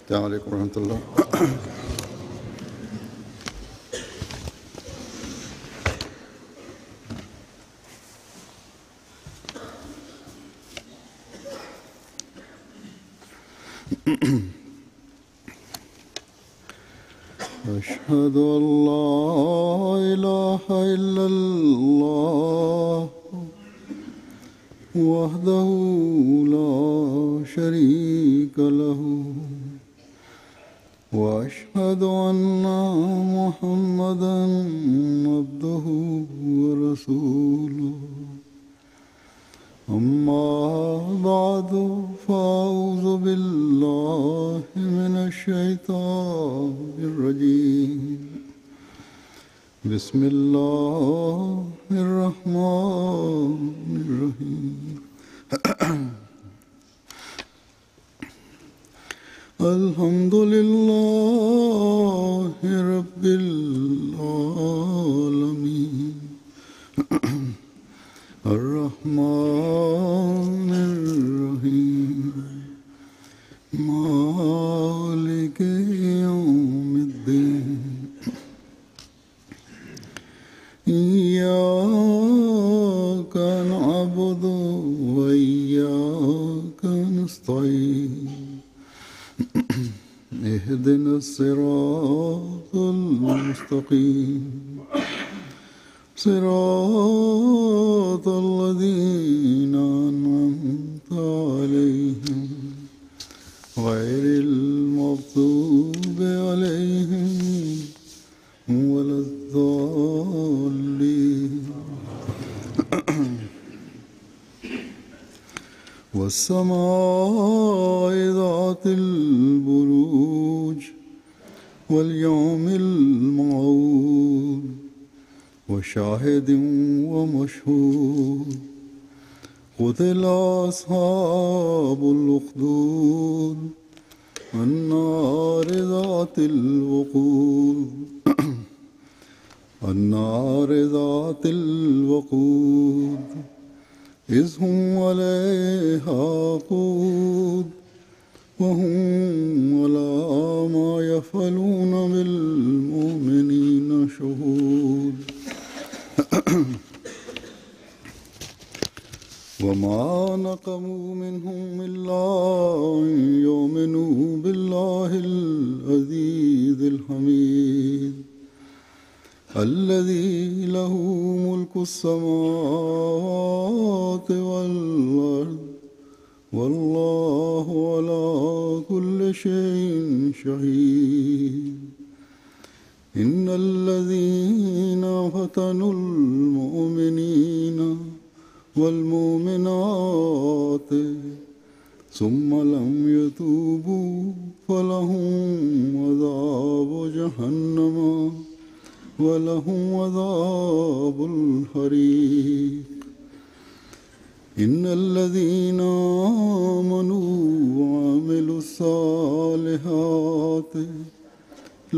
السلام علیکم ورحمۃ اللہ. أشهد أن لا إله إلا الله وحده لا شريك له وأشهد أن محمدا عبده ورسوله. أما بعد فأعوذ بالله من الشيطان الرجيم. بسم الله الرحمن الرحيم. الحمد لله رب العالمين الرحمن الرحيم مالك يوم الدين إياك نعبد وإياك نستعين اهدنا الصراط المستقيم صراط الذين أنعمت عليهم غير المغضوب عليهم ولا الضالين. والسماء ذات البروج واليوم الموعود وشاهد ومشهود. قتل أصحاب الأخدود النار ذات الوقود النار ذات الوقود إذ هم عليها قود وهم على ما يفعلون بالمؤمنين شهود. وما نقموا منهم إلا أن يؤمنوا بالله العزيز الحميد الذي له ملك السماوات والأرض والله على كل شيء شهيد. إن الذين فتنوا المؤمنين والمؤمنات ثم لم يتوبوا فلهم عذاب جهنم ولهم عذاب الحريق. إن الذين آمنوا وعملوا الصالحات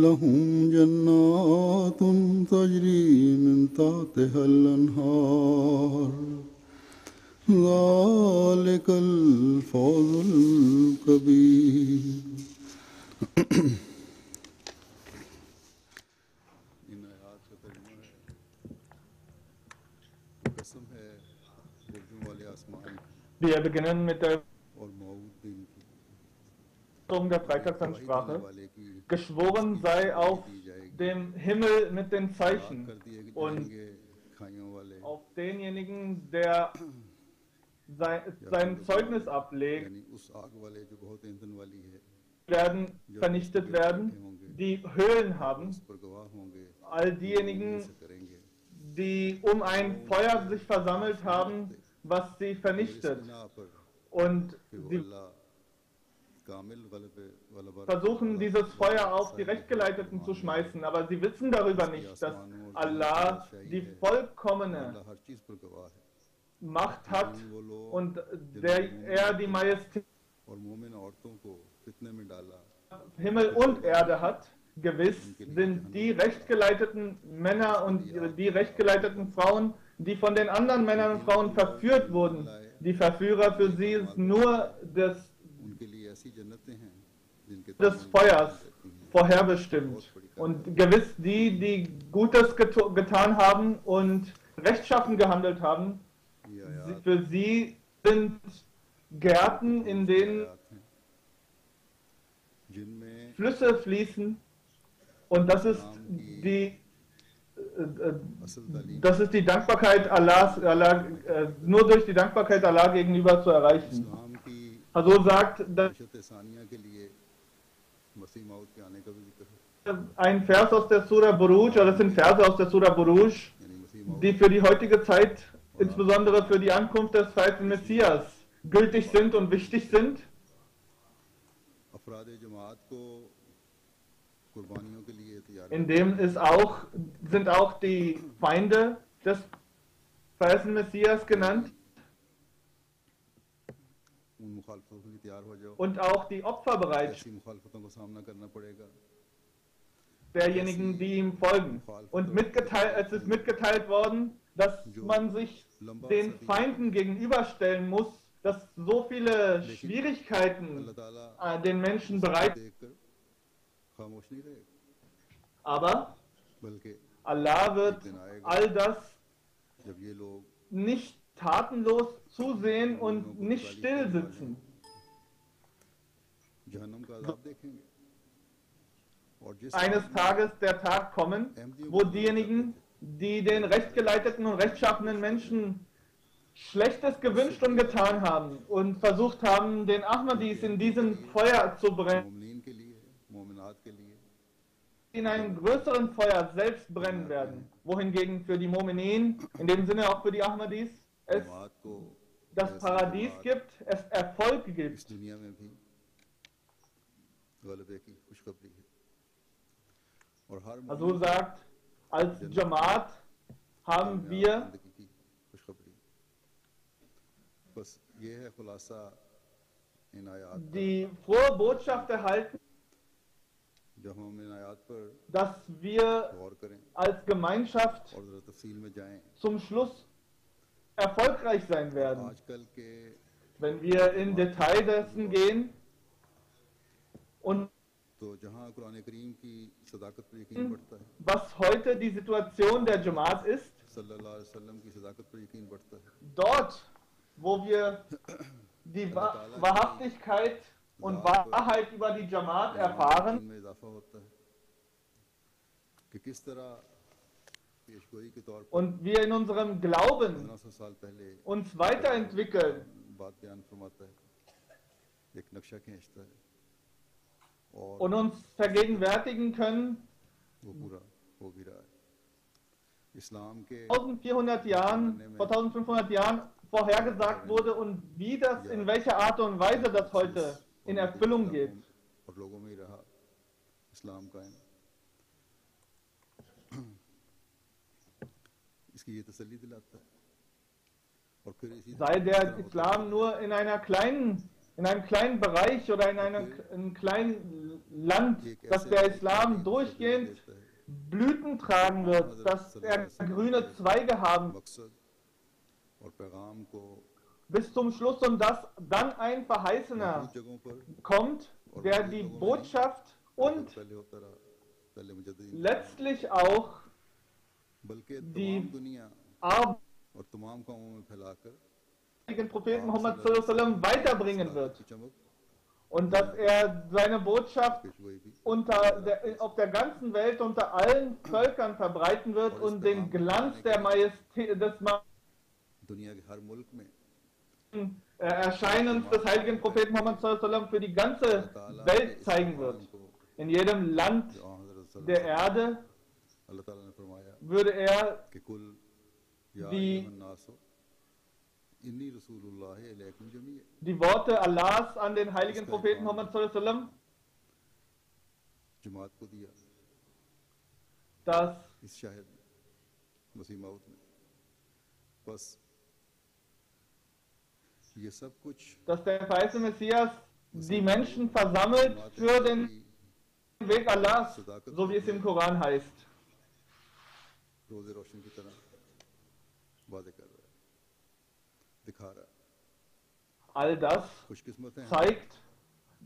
لهم جنات تجري من تحتها الأنهار ذلك الفوز الكبير. Wir beginnen mit der der Freitagsansprache. Geschworen sei auf dem Himmel mit den Zeichen und auf denjenigen, der sein Zeugnis ablegt, werden vernichtet werden, die Höhlen haben, all diejenigen, die um ein Feuer sich versammelt haben, was sie vernichtet, und sie versuchen, dieses Feuer auf die Rechtgeleiteten zu schmeißen, aber sie wissen darüber nicht, dass Allah die vollkommene Macht hat und er die Majestät Himmel und Erde hat. Gewiss sind die rechtgeleiteten Männer und die rechtgeleiteten Frauen, die von den anderen Männern und Frauen verführt wurden. Die Verführer, für sie ist nur das des Feuers vorherbestimmt. Und gewiss die, die Gutes getan haben und rechtschaffen gehandelt haben, für sie sind Gärten, in denen Flüsse fließen, und das ist die Dankbarkeit Allahs, nur durch die Dankbarkeit Allah gegenüber zu erreichen. Also sagt, dass ein Vers aus der Surah Buruj, oder das sind Verse aus der Surah Buruj, die für die heutige Zeit, insbesondere für die Ankunft des zweiten Messias, gültig sind und wichtig sind. In dem sind auch die Feinde des zweiten Messias genannt und auch die Opfer bereit derjenigen, die ihm folgen. Und es ist mitgeteilt worden, dass man sich den Feinden gegenüberstellen muss, dass so viele Schwierigkeiten den Menschen bereiten. Aber Allah wird all das nicht tatenlos zusehen und nicht still sitzen. Eines Tages der Tag kommen, wo diejenigen, die den rechtgeleiteten und rechtschaffenen Menschen Schlechtes gewünscht und getan haben und versucht haben, den Ahmadis in diesem Feuer zu brennen, in einem größeren Feuer selbst brennen werden, wohingegen für die Mu'minin, in dem Sinne auch für die Ahmadis, es das Paradies gibt, es Erfolg gibt. Also sagt, als Jamaat haben wir die frohe Botschaft erhalten, dass wir als Gemeinschaft zum Schluss erfolgreich sein werden. Wenn wir in Detail dessen gehen und was heute die Situation der Jamaat ist, dort, wo wir die Wahrhaftigkeit und Wahrheit über die Jamaat erfahren, und wir in unserem Glauben uns weiterentwickeln und uns vergegenwärtigen können, 1400 Jahren, vor 1500 Jahren vorhergesagt wurde und wie das, in welcher Art und Weise das heute in Erfüllung geht. Sei der Islam nur in einem kleinen Bereich oder in einem kleinen Land, dass der Islam durchgehend Blüten tragen wird, dass er grüne Zweige haben bis zum Schluss, und dass dann ein Verheißener kommt, der die Botschaft und letztlich auch die Arbeit des Propheten Muhammad sallallahu alaihi wasallam weiterbringen wird. Und dass er seine Botschaft auf der ganzen Welt unter allen Völkern verbreiten wird und den Glanz der Majestät des Erscheinens des heiligen Propheten Muhammad sallallahu alaihi wasallam für die ganze Welt zeigen wird. In jedem Land der Erde würde er die Worte Allahs an den heiligen Propheten Muhammad sallallahu alaihi wasallam, dass der verheißene Messias die Menschen versammelt für den Weg Allahs, so wie es im Koran heißt. All das zeigt,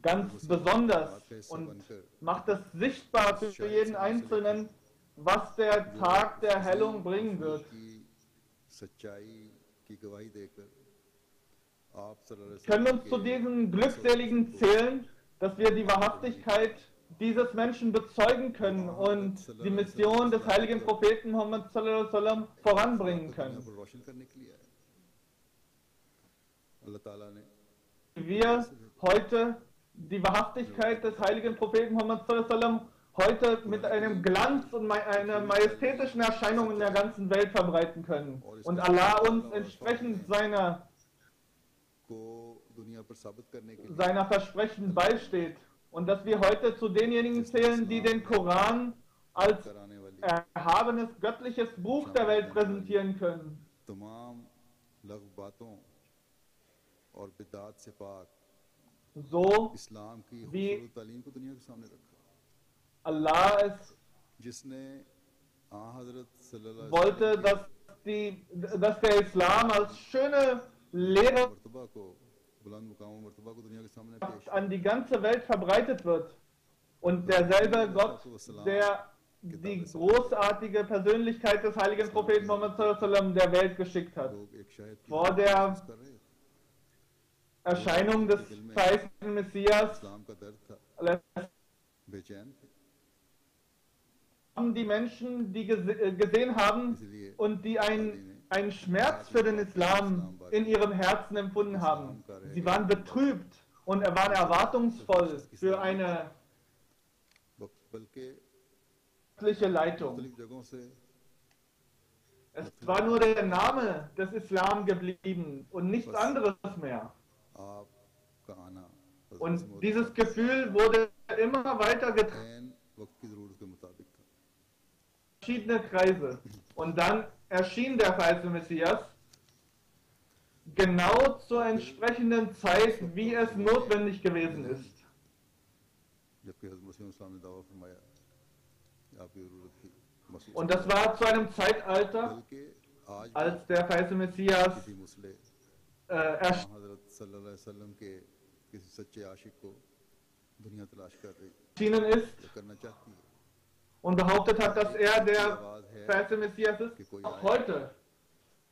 ganz besonders und macht es sichtbar für jeden Einzelnen, was der Tag der Erhellung bringen wird. Können uns zu diesen Glückseligen zählen, dass wir die Wahrhaftigkeit dieses Menschen bezeugen können und die Mission des heiligen Propheten Muhammad sallallahu alaihi wasallam voranbringen können. Wir heute die Wahrhaftigkeit des heiligen Propheten Muhammad sallallahu alaihi wasallam heute mit einem Glanz und einer majestätischen Erscheinung in der ganzen Welt verbreiten können und Allah uns entsprechend seiner Versprechen beisteht und dass wir heute zu denjenigen zählen, die den Koran als erhabenes göttliches Buch der Welt präsentieren können. So wie Allah es wollte, dass der Islam als schöne Lehre an die ganze Welt verbreitet wird. Und derselbe Gott, der die großartige Persönlichkeit des heiligen Propheten Muhammad sallallahu alaihi wasallam der Welt geschickt hat. Vor der Erscheinung des verheißenen Messias haben die Menschen, die gesehen haben und die einen Schmerz für den Islam in ihrem Herzen empfunden haben. Sie waren betrübt und waren erwartungsvoll für eine göttliche Leitung. Es war nur der Name des Islam geblieben und nichts anderes mehr. Und dieses Gefühl wurde immer weiter getragen. Verschiedene Kreise. Und dann erschien der verheißene Messias genau zur entsprechenden Zeit, wie es notwendig gewesen ist. Und das war zu einem Zeitalter, als der verheißene Messias erschienen ist und behauptet hat, dass er der verheißene Messias ist.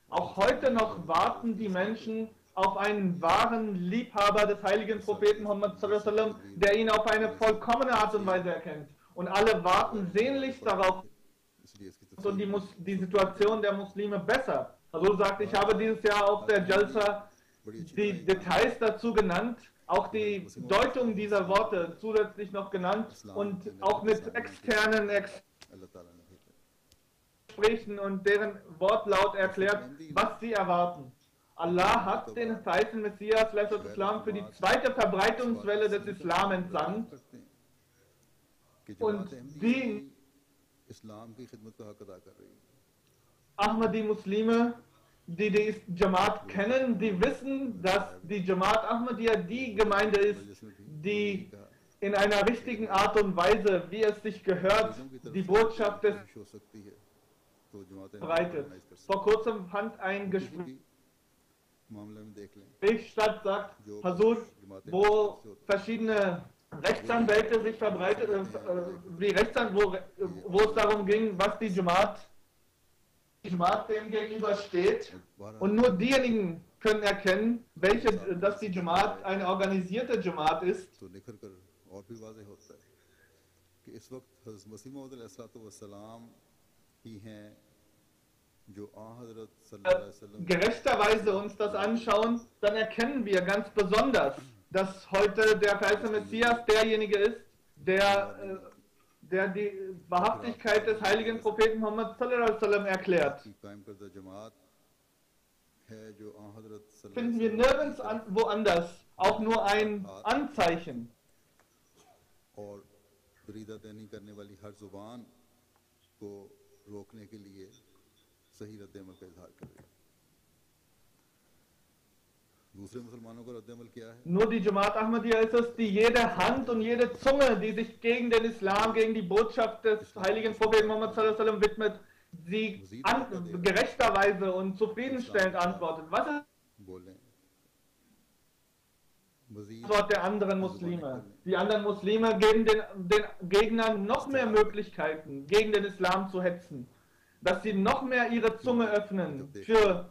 Auch heute noch warten die Menschen auf einen wahren Liebhaber des heiligen Propheten Muhammad sallallahu alaihi wasallam, der ihn auf eine vollkommene Art und Weise erkennt. Und alle warten sehnlichst darauf und die Situation der Muslime besser. Also sagt, ich habe dieses Jahr auf der Jalsa die Details dazu genannt, auch die Deutung dieser Worte zusätzlich noch genannt und auch mit externen Gesprächen und deren Wortlaut erklärt, was sie erwarten. Allah hat den verheißenen Messias Islam für die zweite Verbreitungswelle des Islam entsandt und die Ahmadi-Muslime, die die Jamaat kennen, die wissen, dass die Jamaat Ahmadiyya die Gemeinde ist, die in einer richtigen Art und Weise, wie es sich gehört, die Botschaft des verbreitet. Vor kurzem fand ein Gespräch statt, sagt Hazur, wo verschiedene Rechtsanwälte sich verbreitet, wo es darum ging, was die Jamaat dem gegenüber steht. Und nur diejenigen können erkennen, dass die Jamaat eine organisierte Jamaat ist. Gerechterweise uns das anschauen, dann erkennen wir ganz besonders, dass heute der verheißene Messias derjenige ist, der die Wahrhaftigkeit des heiligen Propheten Muhammad sallallahu alaihi wasallam erklärt. Finden wir nirgends woanders auch nur ein Anzeichen. Nur die Jamaat Ahmadiyya ist es, die jede Hand und jede Zunge, die sich gegen den Islam, gegen die Botschaft des heiligen Propheten Muhammad sallallahu alaihi wasallam widmet, sie gerechterweise und zufriedenstellend antwortet. Majeed Antwort der anderen Muslime. Die anderen Muslime geben den Gegnern noch mehr Möglichkeiten, gegen den Islam zu hetzen. Dass sie noch mehr ihre Zunge öffnen für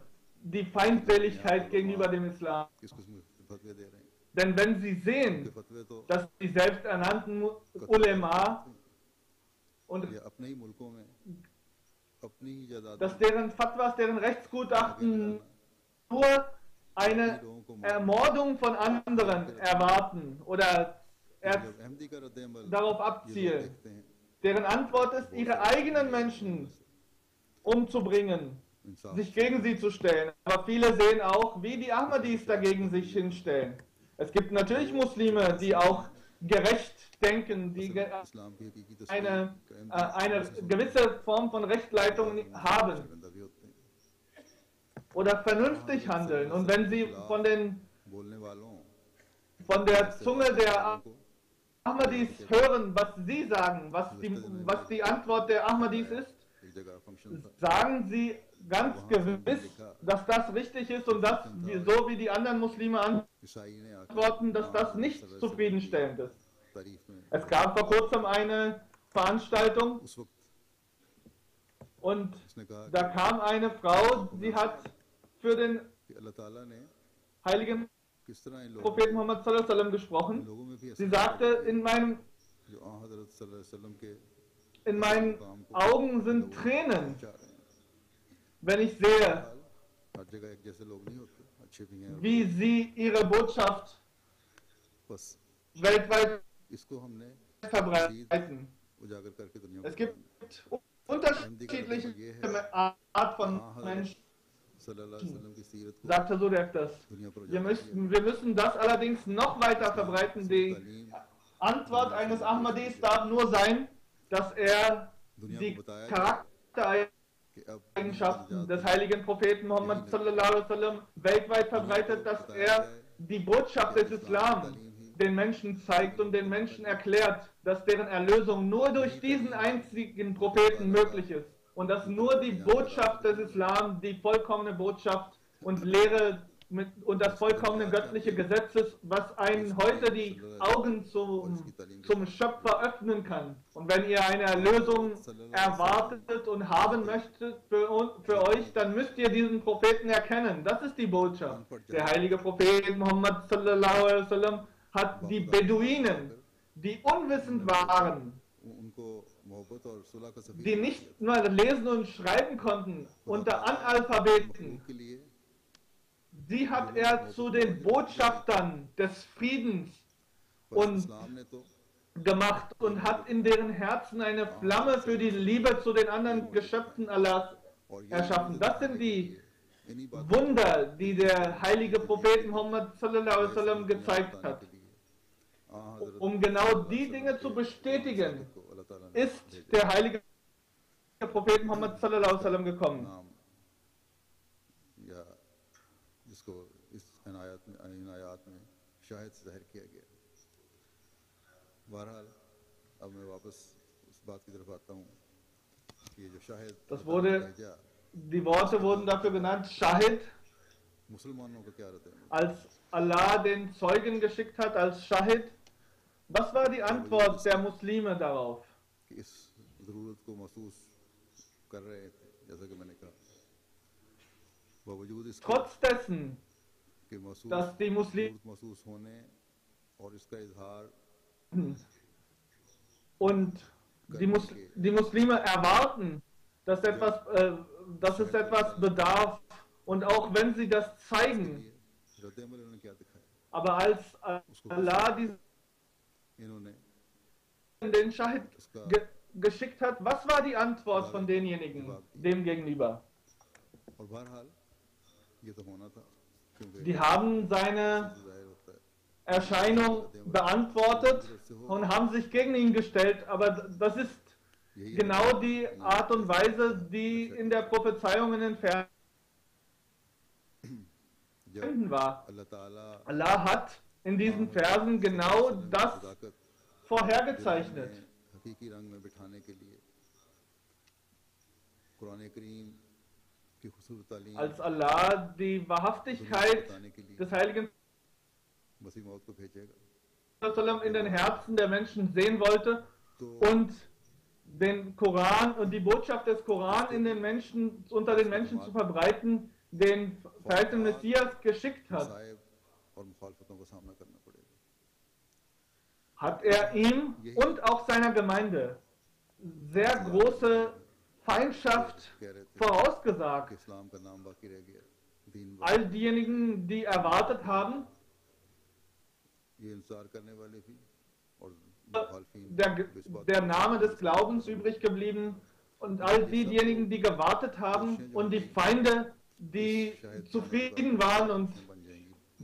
die Feindseligkeit gegenüber dem Islam. किस किस्म के फतवे दे रहे हैं Denn wenn sie उनके sehen, फतवे तो dass die selbsternannten Ulema und ये अपने ही मुल्कों में अपनी ही जायदाद dass deren Fatwas, deren Rechtsgutachten nur eine Ermordung von anderen erwarten oder erst जब अहमदी का रद्द-ए-अमल darauf ये लोग abzielen. देखते हैं Deren Antwort ist, ihre eigenen Menschen umzubringen, इंसाफ sich gegen sie zu stellen. Aber viele sehen auch, wie die Ahmadis dagegen sich hinstellen. Es gibt natürlich Muslime, die auch gerecht denken, die इस्लाम की हकीकी तस्वीर eine gewisse Form von Rechtleitung haben बंदा भी होते हैं oder vernünftig handeln. Und wenn sie बोलने वालों von der Zunge der को Ahmadis hören, was sie sagen, was die Antwort der Ahmadis ist, एक जगह फंक्शन था sagen sie ganz gewiss, dass das richtig ist und dass, so wie die anderen Muslime ईसाई ने आकर antworten, dass das nicht zufriedenstellend ist. तारीफ में Es gab vor kurzem eine Veranstaltung उस वक्त und उसने कहा da kam eine Frau, sie hat für den कि अल्लाह ताला ने heiligen किस तरह इन लोगों Propheten Muhammad sallallahu alaihi wasallam gesprochen. लोगों में भी Sie ऐसा sagte, जो आ हजरत सल्लल्लाहु अलैहि वसल्लम के in meinen Augen sind Tränen, चाह रहे हैं wenn ich sehe, हर जगह एक जैसे लोग नहीं होते अच्छे भी हैं और wie sie ihre Botschaft बस weltweit इसको हमने verbreiten. उजागर करके दुनिया Es को gibt unterschiedliche Art von Menschen, सल्लल्लाहु अलैहि वसल्लम की सीरत को sagte Surek das. दुनिया पर Wir müssen das allerdings noch weiter verbreiten. Die Antwort eines Ahmadis darf nur sein, dass er die Charaktereigenschaften des heiligen Propheten Muhammad sallallahu alaihi wasallam weltweit verbreitet, dass er die Botschaft des Islam den Menschen zeigt und den Menschen erklärt, dass deren Erlösung nur durch diesen einzigen Propheten möglich ist und dass nur die Botschaft des Islam, die vollkommene Botschaft und Lehre und das vollkommene göttliche Gesetz ist, was einen heute die Augen zum Schöpfer öffnen kann. Und wenn ihr eine Erlösung erwartet und haben möchtet für euch, dann müsst ihr diesen Propheten erkennen. Das ist die Botschaft. Der heilige Prophet Muhammad sallallahu alaihi wasallam hat die Beduinen, die unwissend waren, उनको मोहब्बत और सुलह का सफीर die nicht nur lesen und schreiben konnten, unter Analphabeten, के लिए die hat er zu den Botschaftern des Friedens पर und इस्लाम ने तो gemacht und hat in deren Herzen eine Flamme für die Liebe zu den anderen Geschöpfen Allahs erschaffen. Das sind die इन्हीं बातों Wunder, die der heilige Prophet Muhammad sallallahu alaihi wasallam gezeigt hat. Um genau die Dinge zu bestätigen, को अल्लाह ताला ने ist der heilige Prophet Muhammad sallallahu alaihi wasallam gekommen. नाम या जिसको इस इन आयात में शाहिद से ज़ाहिर किया गया। बहरहाल अब मैं वापस उस बात की तरफ आता हूँ कि ये जो Shahid Das wurde, die Worte wurden dafür genannt, Shahid, मुसलमानों का क्या रहता है als Allah den Zeugen geschickt hat, als Shahid. Was war die Antwort der Muslime darauf? कि इस ज़रूरत को महसूस कर रहे थे जैसा कि मैंने कहा बावजूद इसके Trotz dessen, कि महसूस dass die Muslime ज़रूरत महसूस होने और इसका इजहार und die Muslime erwarten, dass es etwas bedarf und auch wenn sie das zeigen, रद्द-ए-अमल इन्होंने क्या दिखाया aber als Allah इन्होंने den Shahid geschickt hat, was war die Antwort von denjenigen dem gegenüber? और बहरहाल ये तो होना था क्योंकि Die haben seine ज़ाहिर होता है Erscheinung beantwortet und haben sich gegen ihn gestellt, aber das ist genau die Art und Weise, die in der Prophezeiung in den Versen war. अल्लाह ताला Allah hat in diesen Versen genau das सदाकत vorhergezeichnet. हकीकी रंग में बिठाने के लिए कुरान करीम की खूबसूरत तालीम Als Allah die Wahrhaftigkeit des heiligen Propheten Muhammad sallallahu alaihi wasallam vorhergezeichnet hat, hat, hat Allah die Wahrhaftigkeit des heiligen Propheten Muhammad sallallahu alaihi wasallam in den Herzen der Menschen sehen wollte und den Koran und die Botschaft des Koran in den Menschen, unter den Menschen zu verbreiten, den verheißenen Messias geschickt hat, hat er ihm und auch seiner Gemeinde sehr große Feindschaft vorausgesagt. All diejenigen, die erwartet haben, der Name des Glaubens übrig geblieben, und all diejenigen, die gewartet haben, und die Feinde, die zufrieden waren und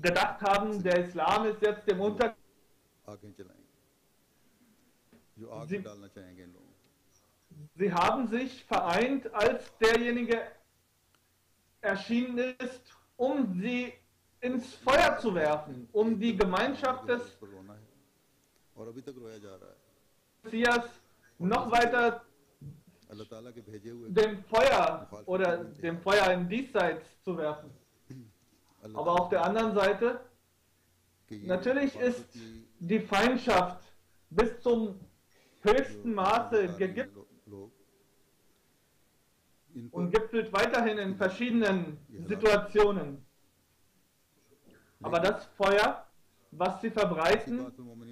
gedacht haben, der Islam ist jetzt im Untergang. Sie haben sich vereint, als derjenige erschienen ist, um sie ins Feuer zu werfen, um die Gemeinschaft des Messias noch weiter dem Feuer oder dem Feuer im Diesseits zu werfen. Aber auf der anderen Seite, natürlich ist die Feindschaft bis zum höchsten Maße gegipfelt und gipfelt weiterhin in verschiedenen Situationen. Aber das Feuer, was sie verbreiten,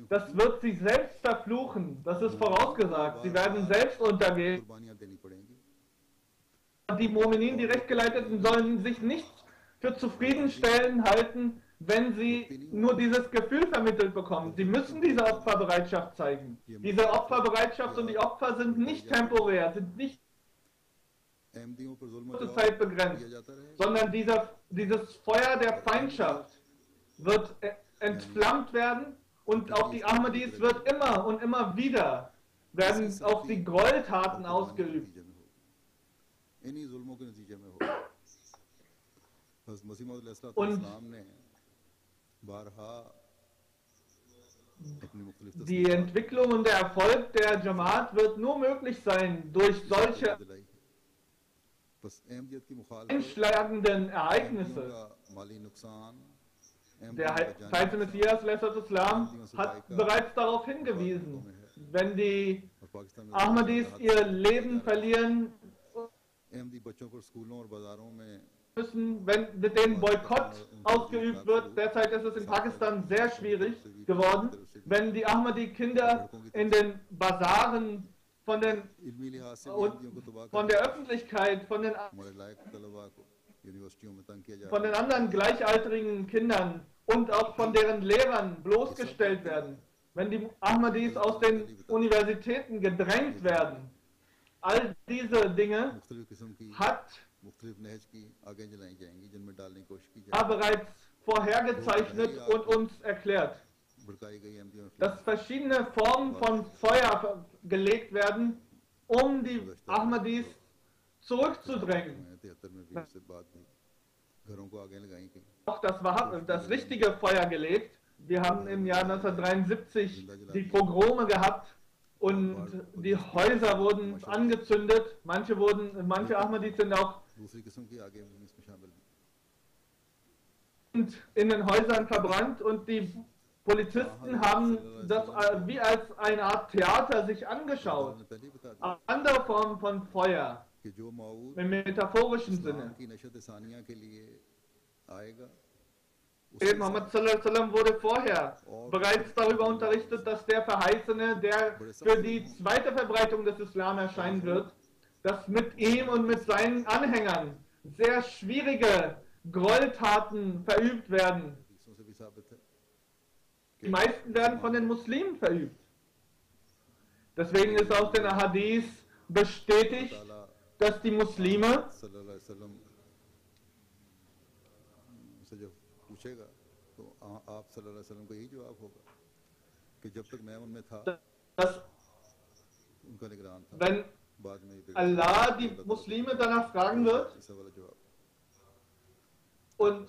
das wird sie selbst verfluchen. Das ist vorausgesagt. Sie werden selbst untergehen. Die Mu'minin, die Rechtgeleiteten, sollen sich nicht für zufriedenstellend halten, wenn sie nur dieses Gefühl vermittelt bekommen. Sie müssen diese Opferbereitschaft zeigen. Diese Opferbereitschaft und die Opfer sind nicht temporär, sind nicht kurze Zeit begrenzt, sondern dieses Feuer der Feindschaft wird entflammt werden, und auf die Ahmadis wird immer und immer wieder werden auf die Gräueltaten ausgeübt. Und die Entwicklung und der Erfolg der Jamaat wird nur möglich sein durch solche einschlagenden Ereignisse. Der verheißene Messias hat bereits darauf hingewiesen, wenn die Ahmadis ihr Leben verlieren müssen, wenn mit denen Boykott ausgeübt wird. Derzeit ist es in Pakistan sehr schwierig geworden, wenn die Ahmadi-Kinder in den Basaren von der Öffentlichkeit, von den anderen gleichaltrigen Kindern und auch von deren Lehrern bloßgestellt werden, wenn die Ahmadis aus den Universitäten gedrängt werden. All diese Dinge hat bereits vorhergezeichnet und uns erklärt, dass verschiedene Formen von Feuer gelegt werden, um die Ahmadis zurückzudrängen. Auch das richtige Feuer gelegt. Wir haben im Jahr 1973 die Pogrome gehabt und die Häuser wurden angezündet. Manche Ahmadis sind auch in den Häusern verbrannt, und die Polizisten haben das wie als eine Art Theater sich angeschaut. Andere Formen von Feuer im metaphorischen Sinne. Muhammad sallallahu alaihi wasallam wurde vorher bereits darüber unterrichtet, dass der Verheißene, der für die zweite Verbreitung des Islam erscheinen wird, dass mit ihm und mit seinen Anhängern sehr schwierige Gräueltaten verübt werden. Die meisten werden von den Muslimen verübt. Deswegen ist aus den Ahadith bestätigt, dass die Muslime dass wenn Allah die Muslime danach fragen wird und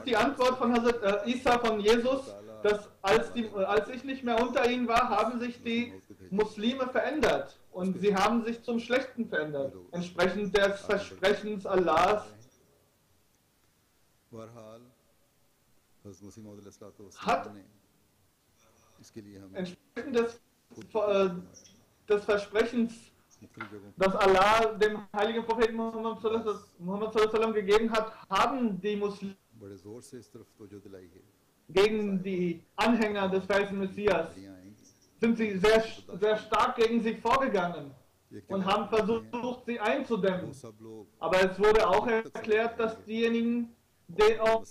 die Antwort von Hazrat Isa von Jesus, dass als ich nicht mehr unter ihnen war, haben sich die Muslime verändert und sie haben sich zum Schlechten verändert, entsprechend des Versprechens Allahs. hat entsprechend des Versprechens, das Allah dem heiligen Propheten Muhammad sallallahu alaihi wasallam gegeben hat, haben die Muslime gegen die Anhänger des verheißenen Messias, sind sie sehr, sehr stark gegen sie vorgegangen und haben versucht, sie einzudämmen. Aber es wurde auch erklärt, dass diejenigen, die auf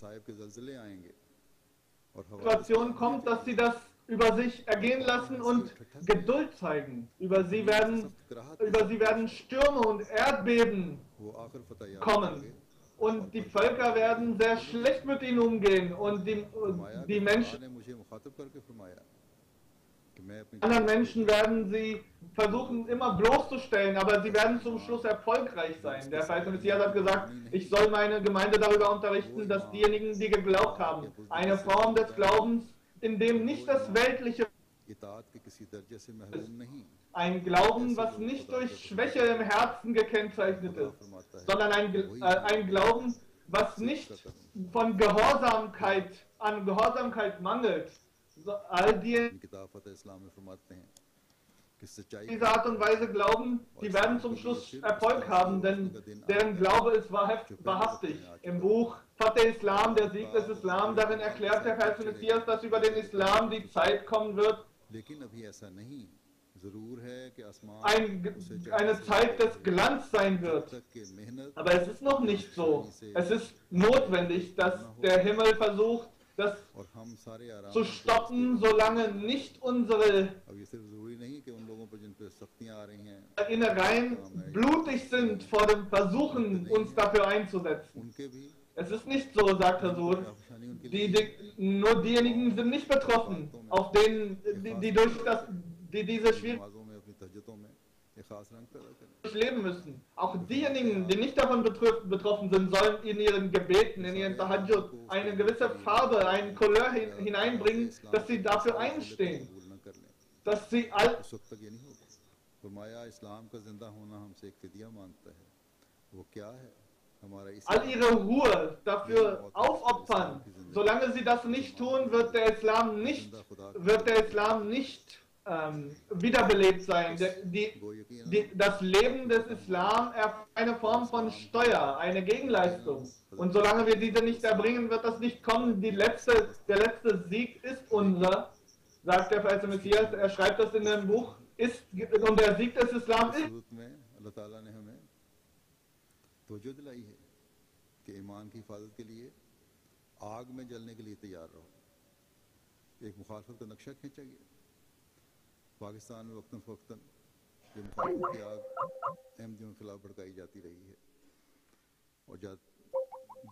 Situationen kommt, dass sie das über sich ergehen lassen und Geduld zeigen. Über sie werden Stürme und Erdbeben kommen. Und die Völker werden sehr schlecht mit ihnen umgehen. Und die Menschen, anderen Menschen werden sie versuchen immer bloßzustellen, aber sie werden zum Schluss erfolgreich sein. Der verheißene Messias hat gesagt, ich soll meine Gemeinde darüber unterrichten, dass diejenigen, die geglaubt haben, eine Form des Glaubens, in dem nicht das Weltliche ist, ein Glauben, was nicht durch Schwäche im Herzen gekennzeichnet ist, sondern ein Glauben, was nicht von Gehorsamkeit an Gehorsamkeit mangelt. All die diese Art und Weise glauben, die werden zum Schluss Erfolg haben, denn deren Glaube ist wahrhaftig. Im Buch Fateh Islam, der Sieg des Islam, darin erklärt der verheißene Messias, dass über den Islam die Zeit kommen wird, eine Zeit des Glanz sein wird. Aber es ist noch nicht so. Es ist notwendig, dass der Himmel versucht, das zu stoppen, solange nicht unsere Innereien blutig sind vor dem Versuchen, uns dafür einzusetzen. Es ist nicht so, sagt Hazur. Nur diejenigen sind nicht betroffen, auf denen, die diese Schwierigkeiten leben müssen. Auch diejenigen, die nicht davon betroffen sind, sollen in ihren Gebeten, in ihren Tahajjud eine gewisse Farbe, eine Couleur hineinbringen, dass sie dafür einstehen. Dass sie all ihre Ruhe dafür aufopfern. Solange sie das nicht tun, wird der Islam nicht wiederbelebt sein. Das Leben des Islam erfährt eine Form von Steuer, eine Gegenleistung. Und solange wir diese nicht erbringen, wird das nicht kommen. Der letzte Sieg ist unser, sagt der verheißene Messias. Er schreibt das in dem Buch. Und der Sieg des Islam ist. Pakistan में वक्तन फ़वक्तन ये मुखालिफों की आग अहमदियों के खिलाफ भड़काई जाती रही है और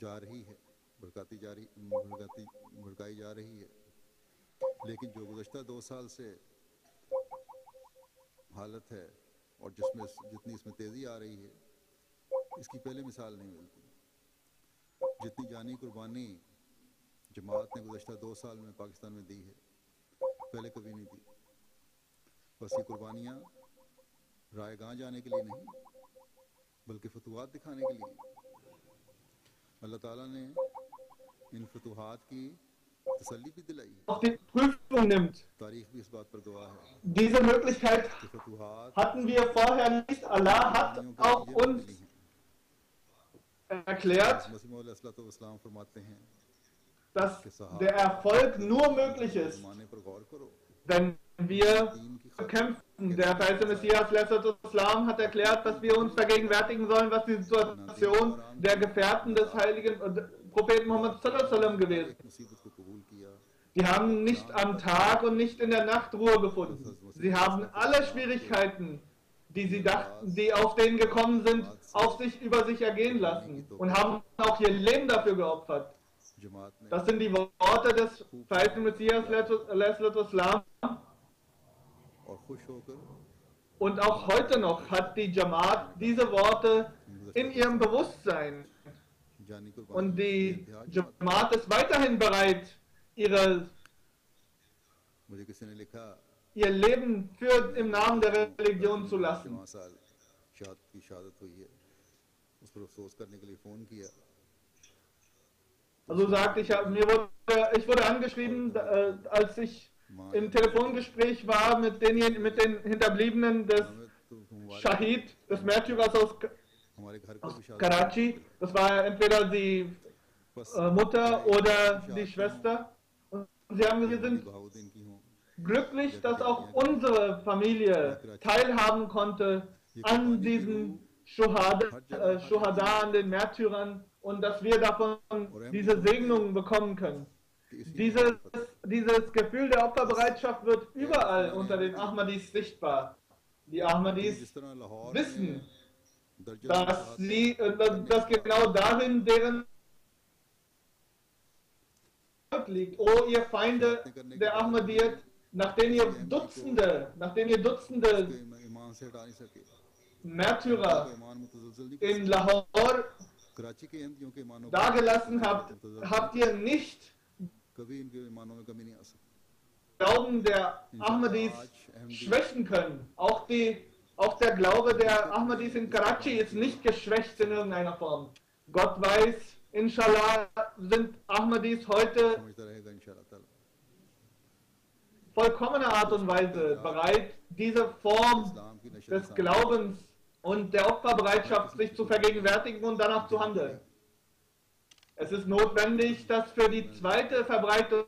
जा रही है, भड़काई जा रही है। लेकिन जो गुज़श्ता 2 साल से हालत है और जितनी इसमें तेज़ी आ रही है, इसकी पहले मिसाल नहीं मिलती। जितनी जानी कुर्बानी जमात ने गुज़श्ता 2 साल में पाकिस्तान में दी है, पहले कभी नहीं दी। बस ये कुर्बानियाँ रायगां जाने के लिए नहीं, बल्कि फतुहात दिखाने के लिए। अल्लाह ताला ने इन फतुहात की तसल्ली भी दिलाई, die Prüfung nimmt. तारीख भी इस बात पर गवाह है। Diese Möglichkeit hatten wir vorher nicht. Allah hat auch uns erklärt, dass der Erfolg nur möglich ist, wenn wir kämpfen. Der verheißene Messias Islam hat erklärt, dass wir uns vergegenwärtigen sollen, was die Situation der Gefährten des heiligen Propheten Muhammad sallallahu alaihi wasallam gewesen ist. Die haben nicht am Tag und nicht in der Nacht Ruhe gefunden. Sie haben alle Schwierigkeiten, die sie dachten, die auf denen gekommen sind, über sich ergehen lassen und haben auch ihr Leben dafür geopfert. Das sind die Worte des verheißenen Messias Islam. Und auch heute noch hat die Jamaat diese Worte in ihrem Bewusstsein. Und die Jamaat ist weiterhin bereit, ihr Leben im Namen der Religion zu lassen. Also sagt, ich wurde angeschrieben, als ich im Telefongespräch war mit den Hinterbliebenen des Shahid, des Märtyrers aus Karachi. Das war entweder die Mutter oder die Schwester. Und sie haben gesagt, wir sind glücklich, dass auch unsere Familie teilhaben konnte an diesen Schuhada, an den Märtyrern, und dass wir davon diese Segnungen bekommen können. Dieses Gefühl der Opferbereitschaft wird überall unter den Ahmadis sichtbar. Die Ahmadis wissen, dass genau darin deren liegt. Oh, ihr Feinde der Ahmadiyyat, nachdem ihr Dutzende Märtyrer in Lahore dagelassen habt, habt ihr nicht Glauben der Ahmadis schwächen können. Auch der Glaube der Ahmadis in Karachi ist nicht geschwächt in irgendeiner Form. Gott weiß, inshallah sind Ahmadis heute vollkommener Art und Weise bereit, diese Form des Glaubens und der Opferbereitschaft sich zu vergegenwärtigen und danach zu handeln. Es ist notwendig, dass für die zweite Verbreitung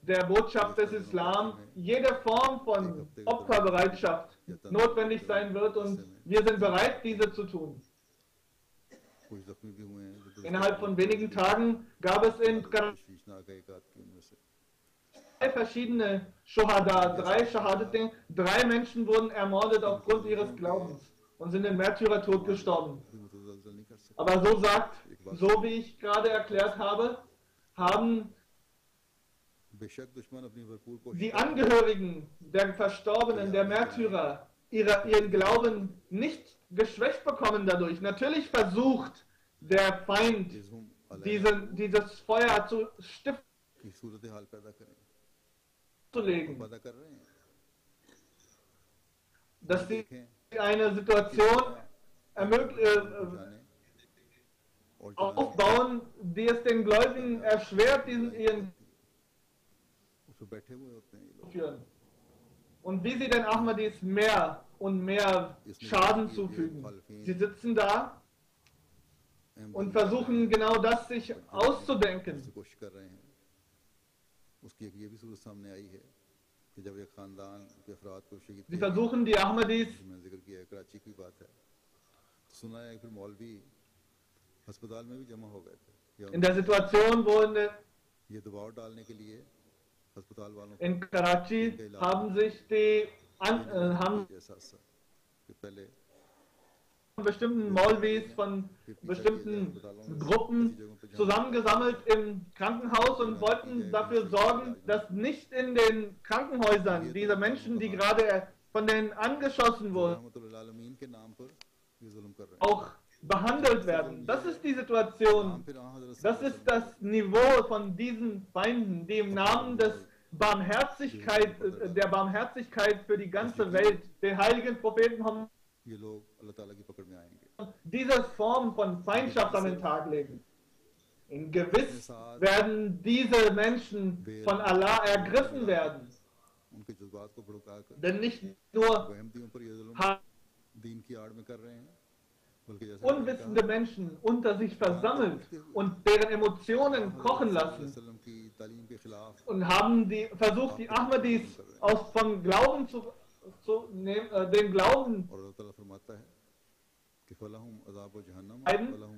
der Botschaft des Islam jede Form von Opferbereitschaft notwendig sein wird, und wir sind bereit, diese zu tun. Innerhalb von wenigen Tagen gab es in Karachi verschiedene Shuhada, 3 Shahadatin, 3 Menschen wurden ermordet aufgrund ihres Glaubens und sind im Märtyrertod gestorben. Aber so wie ich gerade erklärt habe, haben die Angehörigen der Verstorbenen, der Märtyrer, ihren Glauben nicht geschwächt bekommen dadurch. Natürlich versucht der Feind, dieses Feuer zu stiften, zu legen, dass sie eine Situation aufbauen, die es den Gläubigen erschwert, ihren führen. Und wie sie den Ahmadis mehr und mehr Schaden zufügen. Sie sitzen da und versuchen genau das sich auszudenken. Sie versuchen die Ahmadis in der Situation, wo in Karachi haben sich bestimmten Maulvis von bestimmten Gruppen zusammengesammelt im Krankenhaus und wollten dafür sorgen, dass nicht in den Krankenhäusern diese Menschen, die gerade von denen angeschossen wurden, auch behandelt werden. Das ist die Situation, das ist das Niveau von diesen Feinden, die im Namen der Barmherzigkeit für die ganze Welt, den heiligen Propheten Muhammad, diese Form von Feindschaft an den Tag legen. In Gewiss werden diese Menschen von Allah ergriffen werden. Denn nicht nur unwissende Menschen unter sich versammelt und deren Emotionen kochen lassen und haben versucht, die Ahmadis vom Glauben zu nehmen, den Glauben.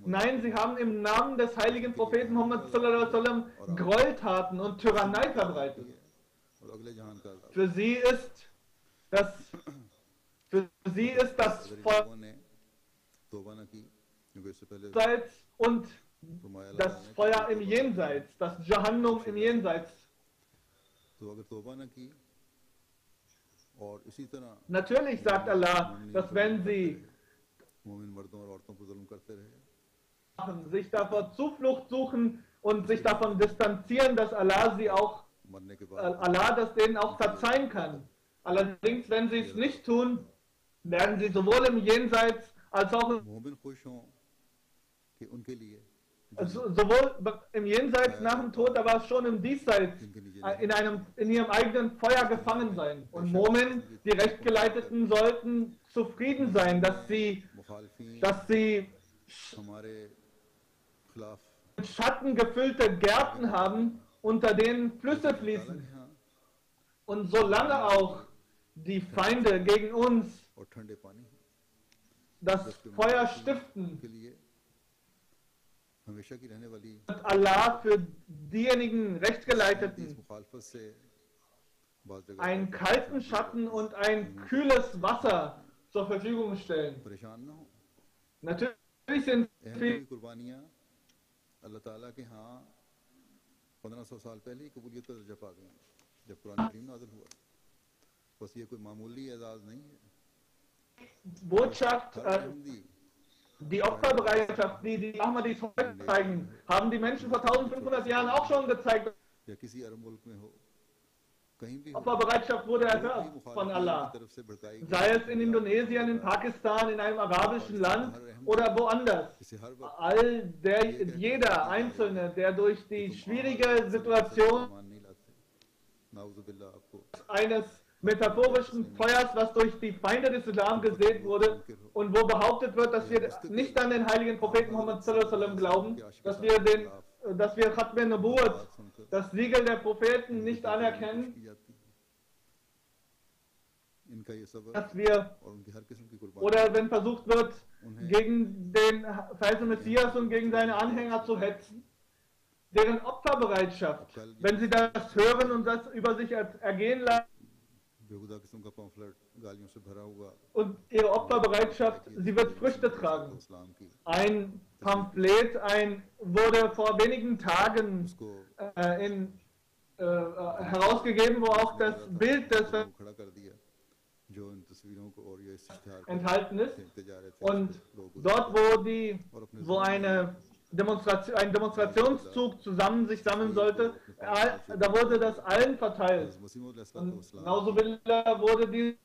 Nein, sie haben im Namen des heiligen Propheten Muhammad Gräueltaten und Tyrannei verbreitet. Für sie ist das Volk und das Feuer im Jenseits, das Jahannum im Jenseits. Natürlich sagt Allah, dass wenn sie sich davor Zuflucht suchen und sich davon distanzieren, dass Allah das denen auch verzeihen kann. Allerdings, wenn sie es nicht tun, werden sie sowohl im Jenseits als auch sowohl im Jenseits nach dem Tod, aber schon im Diesseits in ihrem eigenen Feuer gefangen sein. Und Momen, die Rechtgeleiteten, sollten zufrieden sein, dass sie mit Schatten gefüllte Gärten haben, unter denen Flüsse fließen. Und solange auch die Feinde gegen uns das Feuer stiften, wird Allah für diejenigen Rechtgeleiteten einen kalten Schatten und ein kühles Wasser zur Verfügung stellen. Natürlich sind viele اللہ تعالیٰ کے ہاں 1500 سال پہلے ہی قبولیت کا درجہ پا گئے جب قرآن کریم نازل ہوا بس یہ کوئی معمولی اعزاز نہیں ہے Botschaft, die Opferbereitschaft, die die Ahmadis heute zeigen, haben die Menschen vor 1500 Jahren auch schon gezeigt. Opferbereitschaft wurde erhört von Allah. Sei es in Indonesien, in Pakistan, in einem arabischen Land oder woanders. Jeder Einzelne, der durch die schwierige Situation eines metaphorischen Feuers, was durch die Feinde des Islam gesät wurde und wo behauptet wird, dass wir nicht an den heiligen Propheten Muhammad sallallahu alaihi wasallam glauben, dass wir Khatm an-Nubuwwat, das Siegel der Propheten, nicht anerkennen, dass wir, oder wenn versucht wird, gegen den verheißenen Messias und gegen seine Anhänger zu hetzen, deren Opferbereitschaft, wenn sie das hören und das über sich ergehen lassen, und ihre Opferbereitschaft, sie wird Früchte tragen. Ein Pamphlet wurde vor wenigen Tagen herausgegeben, wo auch das Bild des enthalten ist. Und dort, wo ein Demonstrationszug sich sammeln sollte, da wurde das allen verteilt. Und Nauzubillah wurde die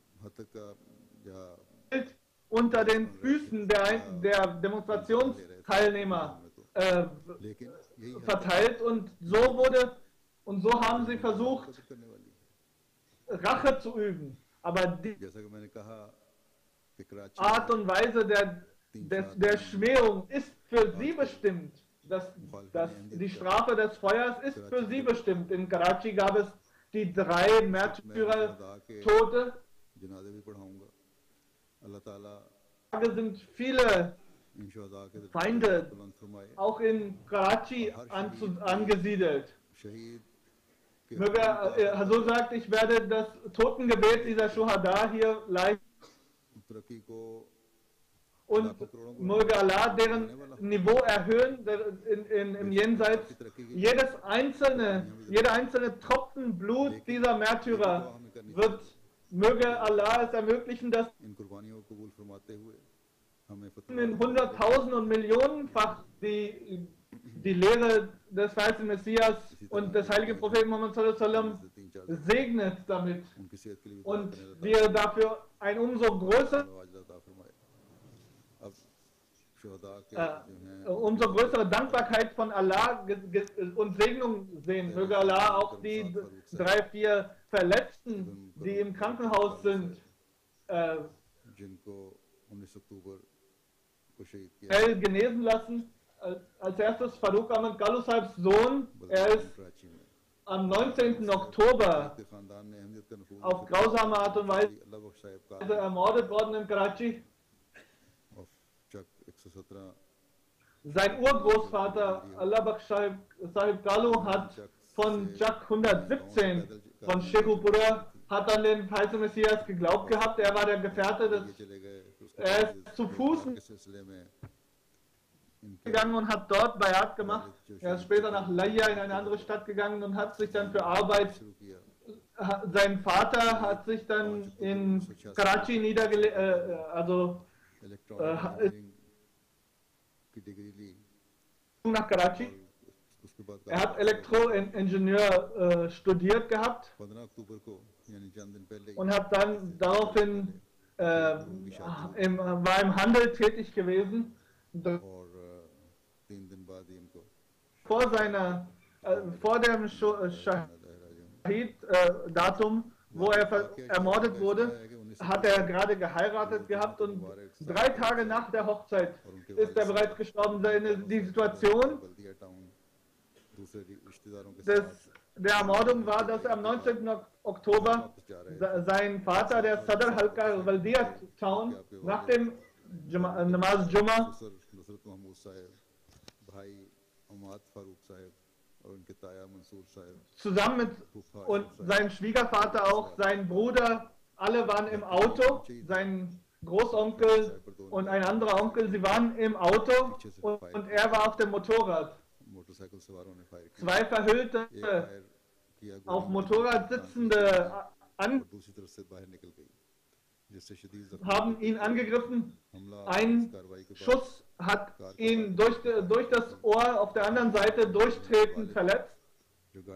unter den Füßen der Demonstrationsteilnehmer verteilt und so haben sie versucht, Rache zu üben. Aber die Art und Weise der Schmähung ist für sie bestimmt. Die Strafe des Feuers ist für sie bestimmt. In Karachi gab es die 3 Märtyrer-Tote. Es sind viele Feinde auch in Karachi angesiedelt. Hazur sagt, ich werde das Totengebet dieser Shuhada hier live und möge Allah deren Niveau erhöhen im Jenseits. Jeder einzelne Tropfen Blut dieser Märtyrer möge Allah es ermöglichen, dass in Hunderttausend und Millionenfach die Lehre des verheißenen Messias und des heiligen Propheten Muhammad sallallahu alaihi wasallam segnet damit und wir dafür ein umso größere Dankbarkeit von Allah und Segnung sehen. Möge Allah auch die 3, 4 Verletzten, die im Krankenhaus sind, schnell genesen lassen. Als erstes Farooq Ahmad Kalu Sahibs Sohn. Er ist am 19. Oktober auf grausame Art und Weise ermordet worden in Karachi. Sein Urgroßvater Allah Bakhsh Sahib Kalu hat von Chak 117 von Shekhupura hat an den verheißenen Messias geglaubt gehabt. Er war der Gefährte er ist zu Fuß gegangen und hat dort Bayat gemacht. Er ist später nach Laya in eine andere Stadt gegangen und hat sich dann für Arbeit, sein Vater hat sich dann in Karachi niedergelegt, nach Karachi. Er hat Elektroingenieur studiert gehabt und hat dann daraufhin war im Handel tätig gewesen. vor dem Shahid-Datum, wo er ermordet wurde, hat er gerade geheiratet gehabt und 3 Tage nach der Hochzeit ist er bereits gestorben. Die Situation der Ermordung war, dass am 19. Oktober sein Vater, der Sadr Halqa Waldiya Town, nach dem Namaz Jumma zusammen mit und sein Schwiegervater auch, sein Bruder, alle waren im Auto, sein Großonkel und ein anderer Onkel, sie waren im Auto und er war auf dem Motorrad. 2 verhüllte, auf Motorrad sitzende haben ihn angegriffen. Ein Schuss hat ihn durch das Ohr auf der anderen Seite durchtretend verletzt. Und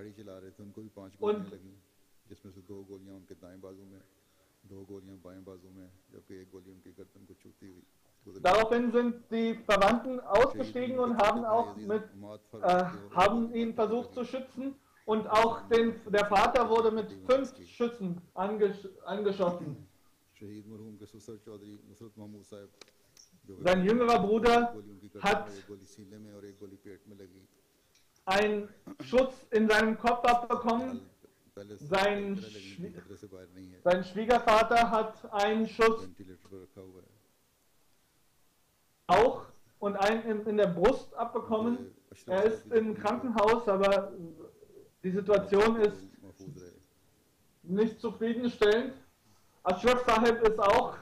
daraufhin sind die Verwandten ausgestiegen und haben ihn versucht zu schützen. Und auch der Vater wurde mit 5 Schüssen angeschossen. Sein jüngerer Bruder hat einen Schuss in seinem Kopf abbekommen. Sein Schwiegervater hat einen Schuss auch und einen in der Brust abbekommen. Er ist im Krankenhaus, aber die Situation ist nicht zufriedenstellend. Ashraf Sahib ist auch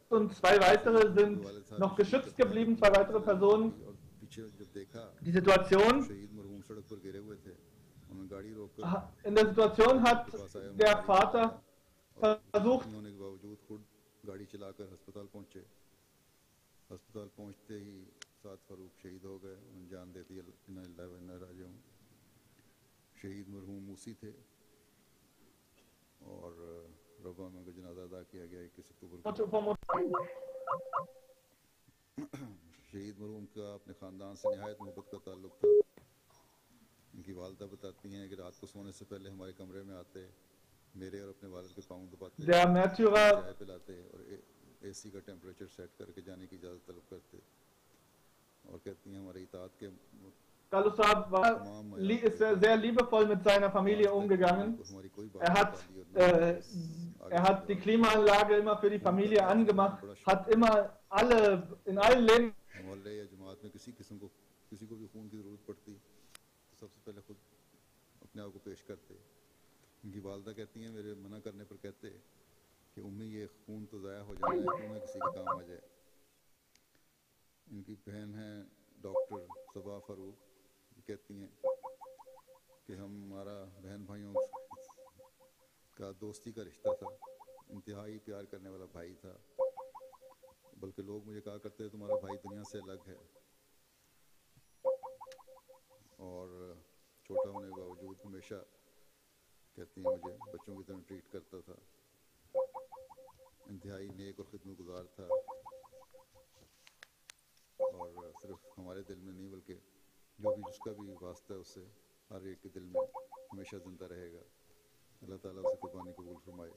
und 2 weitere sind noch geschützt geblieben, 2 weitere Personen. Die Situation, in der Situation hat der Vater versucht, शहीद मरहूम मूसी थे और रबा में उनका जनाजा अदा किया गया 21 अक्टूबर को। शहीद मरहूम का अपने ख़ानदान से निहायत मोहब्बत का ताल्लुक़ था। उनकी वालदा बताती हैं कि रात को सोने से पहले हमारे कमरे में आते, मेरे और अपने वालिद के पाँव दबाते, चाय पिलाते और AC का टेम्परेचर सेट करके जाने की इजाज़त तलब करते और कहती हैं हमारी इताअत के Kalu Saab ist sehr liebevoll mit seiner Familie umgegangen. Er hat die Klimaanlage immer für die Familie angemacht, hat immer in allen Läden उनकी वालदा कहती हैं मेरे मना करने पर कहते कि उम्मी ये खून तो ज़ाया हो जाए, क्यों ना किसी के काम आ जाए। इनकी बहन है डॉक्टर सबा फारूक, कहती हैं कि हमारा बहन भाइयों का दोस्ती का रिश्ता था, इंतहाई प्यार करने वाला भाई था, बल्कि लोग मुझे कहा करते तुम्हारा भाई दुनिया से अलग है और छोटा होने के बावजूद हमेशा कहती हैं मुझे बच्चों की तरह ट्रीट करता था, इंतहाई नेक और खिदमतगुजार था और सिर्फ हमारे दिल में नहीं बल्कि जो भी जिसका भी वास्ता है उससे हर एक के दिल में हमेशा जिंदा रहेगा। अल्लाह ताला उसे कुर्बानी कबूल फरमाए।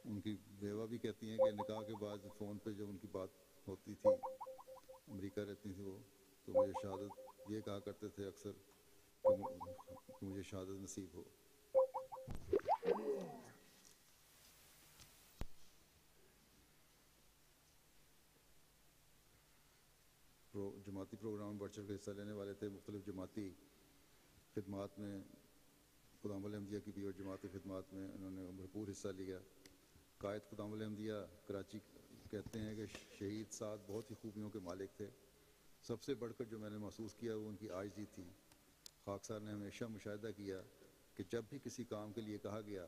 उनकी बेवा भी कहती हैं कि निकाह के बाद फ़ोन पे जब उनकी बात होती थी, अमेरिका रहती थी वो, तो मुझे शहादत ये कहा करते थे अक्सर कि मुझे शहादत नसीब हो। जमाती प्रोग्राम में बढ़ चढ़ कर हिस्सा लेने वाले थे। मुख्तलिफ जमाती खिदमात में खुदाम अहमदिया की भी और जमाती खिदमात में उन्होंने भरपूर हिस्सा लिया। कायद खुदाम अहमदिया कराची कहते हैं कि शहीद साद बहुत ही खूबियों के मालिक थे। सबसे बढ़कर जो मैंने महसूस किया वो उनकी आजिज़ी थी। खाकसार ने हमेशा मुशाहिदा किया कि जब भी किसी काम के लिए कहा गया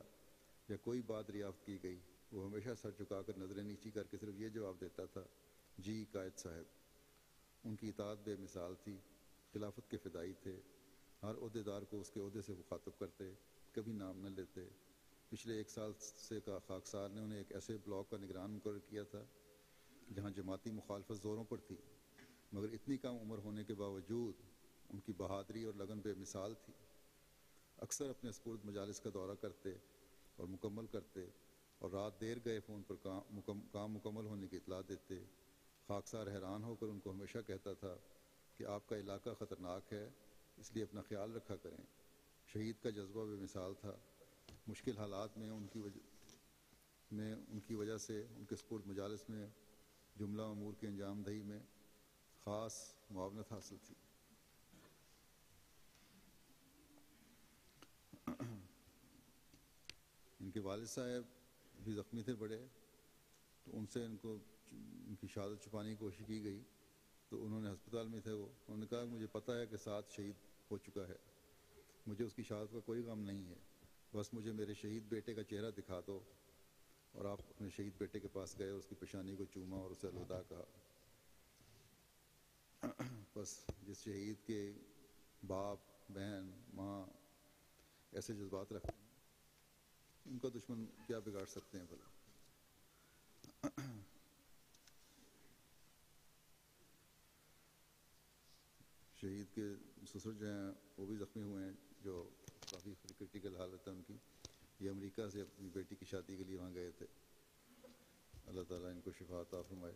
या कोई बात रियाफ्त की गई, वो हमेशा सर झुकाकर नज़रें नीची करके सिर्फ ये जवाब देता था, जी कायद साहब। उनकी इताअत बेमिसाल थी, खिलाफत के फ़िदाई थे, हर ओहदेदार को उसके ओहदे से मुखातब करते, कभी नाम न लेते, پچھلے 1 سال سے خاکسار نے انہیں ایک ایسے بلاک کا نگران مقرر کیا تھا جہاں جماعتی مخالفت زوروں پر تھی، مگر اتنی کم عمر ہونے کے باوجود ان کی بہادری اور لگن بے مثال تھی۔ اکثر اپنے سپرد مجالس کا دورہ کرتے اور مکمل کرتے، اور رات دیر گئے فون پر کام مکمل ہونے کی اطلاع دیتے۔ خاکسار حیران ہو کر ان کو ہمیشہ کہتا تھا کہ آپ کا علاقہ خطرناک ہے، اس لیے اپنا خیال رکھا کریں۔ شہید کا جذبہ بے مثال تھا۔ مشکل حالات میں ان کی وجہ سے ان کے سپرد مجالس میں جملہ امور کی انجام دہی میں خاص معاونت حاصل تھی۔ ان کے والد صاحب بھی زخمی تھے بڑے، تو ان سے ان کی شہادت چھپانے کی کوشش کی گئی، تو انہوں نے ہسپتال میں تھے انہوں نے کہا کہ مجھے پتہ ہے کہ ساتھ شہید ہو چکا ہے، مجھے اس کی شہادت کا کوئی غم نہیں ہے، بس مجھے میرے شہید بیٹے کا چہرہ دکھا دو۔ اور آپ اپنے شہید بیٹے کے پاس گئے اور اس کی پیشانی کو چوما اور اسے الوداع کہا۔ بس جس شہید کے باپ، بہن، ماں ایسے جذبات رکھتے ہیں، ان کا دشمن کیا بگاڑ سکتے ہیں بھلا۔ شہید کے سسر جو ہیں وہ بھی زخمی ہوئے ہیں، جو کافی کرٹیکل حالت ہے ان کی۔ یہ امریکہ سے اپنی بیٹی کی شادی کے لیے وہاں گئے تھے۔ اللہ تعالیٰ ان کو شفا عطا فرمائے۔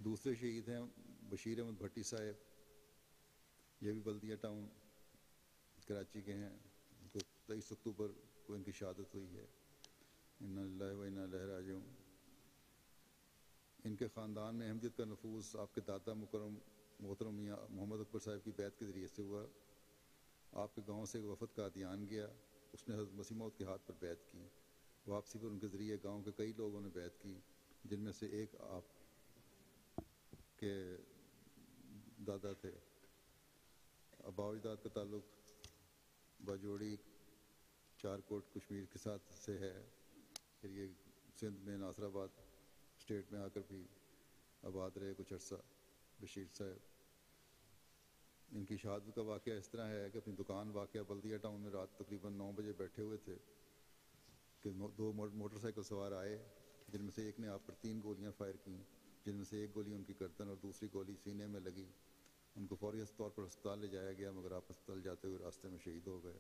دوسرے شہید ہیں بشیر احمد بھٹی صاحب، یہ بھی بلدیہ ٹاؤن کراچی کے ہیں۔ ان کو 23 اکتوبر کو ان کی شہادت ہوئی ہے۔ انا للہ و انا الیہ راجعون۔ ان کے خاندان میں احمدیت کا نفوذ آپ کے دادا محترم میاں محمد اکبر صاحب کی بیعت کے ذریعے سے ہوا۔ آپ کے گاؤں سے ایک وفد قادیان گیا، اس نے حضرت مسیح موعود کے ہاتھ پر بیعت کی۔ واپسی پر ان کے ذریعے گاؤں کے کئی لوگوں نے بیعت کی، جن میں سے ایک آپ کے دادا تھے۔ آباء و اجداد کا تعلق باجوڑی چارکوٹ کشمیر کے ساتھ سے ہے، پھر یہ سندھ میں ناصر آباد اسٹیٹ میں آ کر بھی آباد رہے کچھ عرصہ۔ بشیر صاحب، ان کی شہادت کا واقعہ اس طرح ہے کہ اپنی دکان واقعہ بلدیہ ٹاؤن میں رات تقریباً 9 بجے بیٹھے ہوئے تھے کہ 2 موٹر سائیکل سوار آئے، جن میں سے ایک نے آپ پر 3 گولیاں فائر کیں، جن میں سے ایک گولی ان کی گردن اور دوسری گولی سینے میں لگی۔ ان کو فوری طور پر ہسپتال لے جایا گیا، مگر آپ ہسپتال جاتے ہوئے راستے میں شہید ہو گئے۔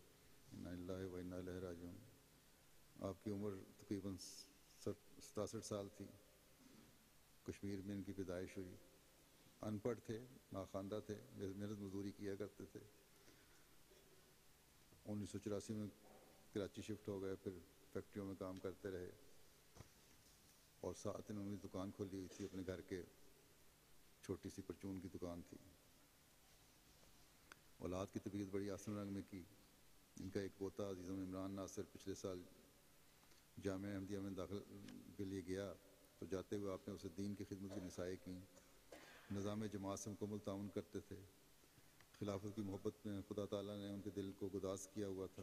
انا للہ و انا الیہ راجعون۔ آپ کی عمر تقریباً 67 سال تھی۔ کشمیر میں ان کی پیدائش ہوئی۔ ان پڑھ تھے، ناخواندہ تھے، محنت مزدوری کیا کرتے تھے۔ 1984 میں کراچی شفٹ ہو گئے، پھر فیکٹریوں میں کام کرتے رہے، اور ساتھ انہوں نے دکان کھولی ہوئی تھی اپنے گھر کے، چھوٹی سی پرچون کی دکان تھی۔ اولاد کی طبیعت بڑی آسن رنگ میں کی۔ ان کا ایک پوتا عزیزم عمران ناصر پچھلے سال جامعہ احمدیہ میں داخل کے لیے گیا، تو جاتے ہوئے آپ نے اسے دین کی خدمت کی نصائح کیں۔ نظام جماعت سے مکمل تعاون کرتے تھے۔ خلافت کی محبت میں خدا تعالیٰ نے ان کے دل کو گداز کیا ہوا تھا۔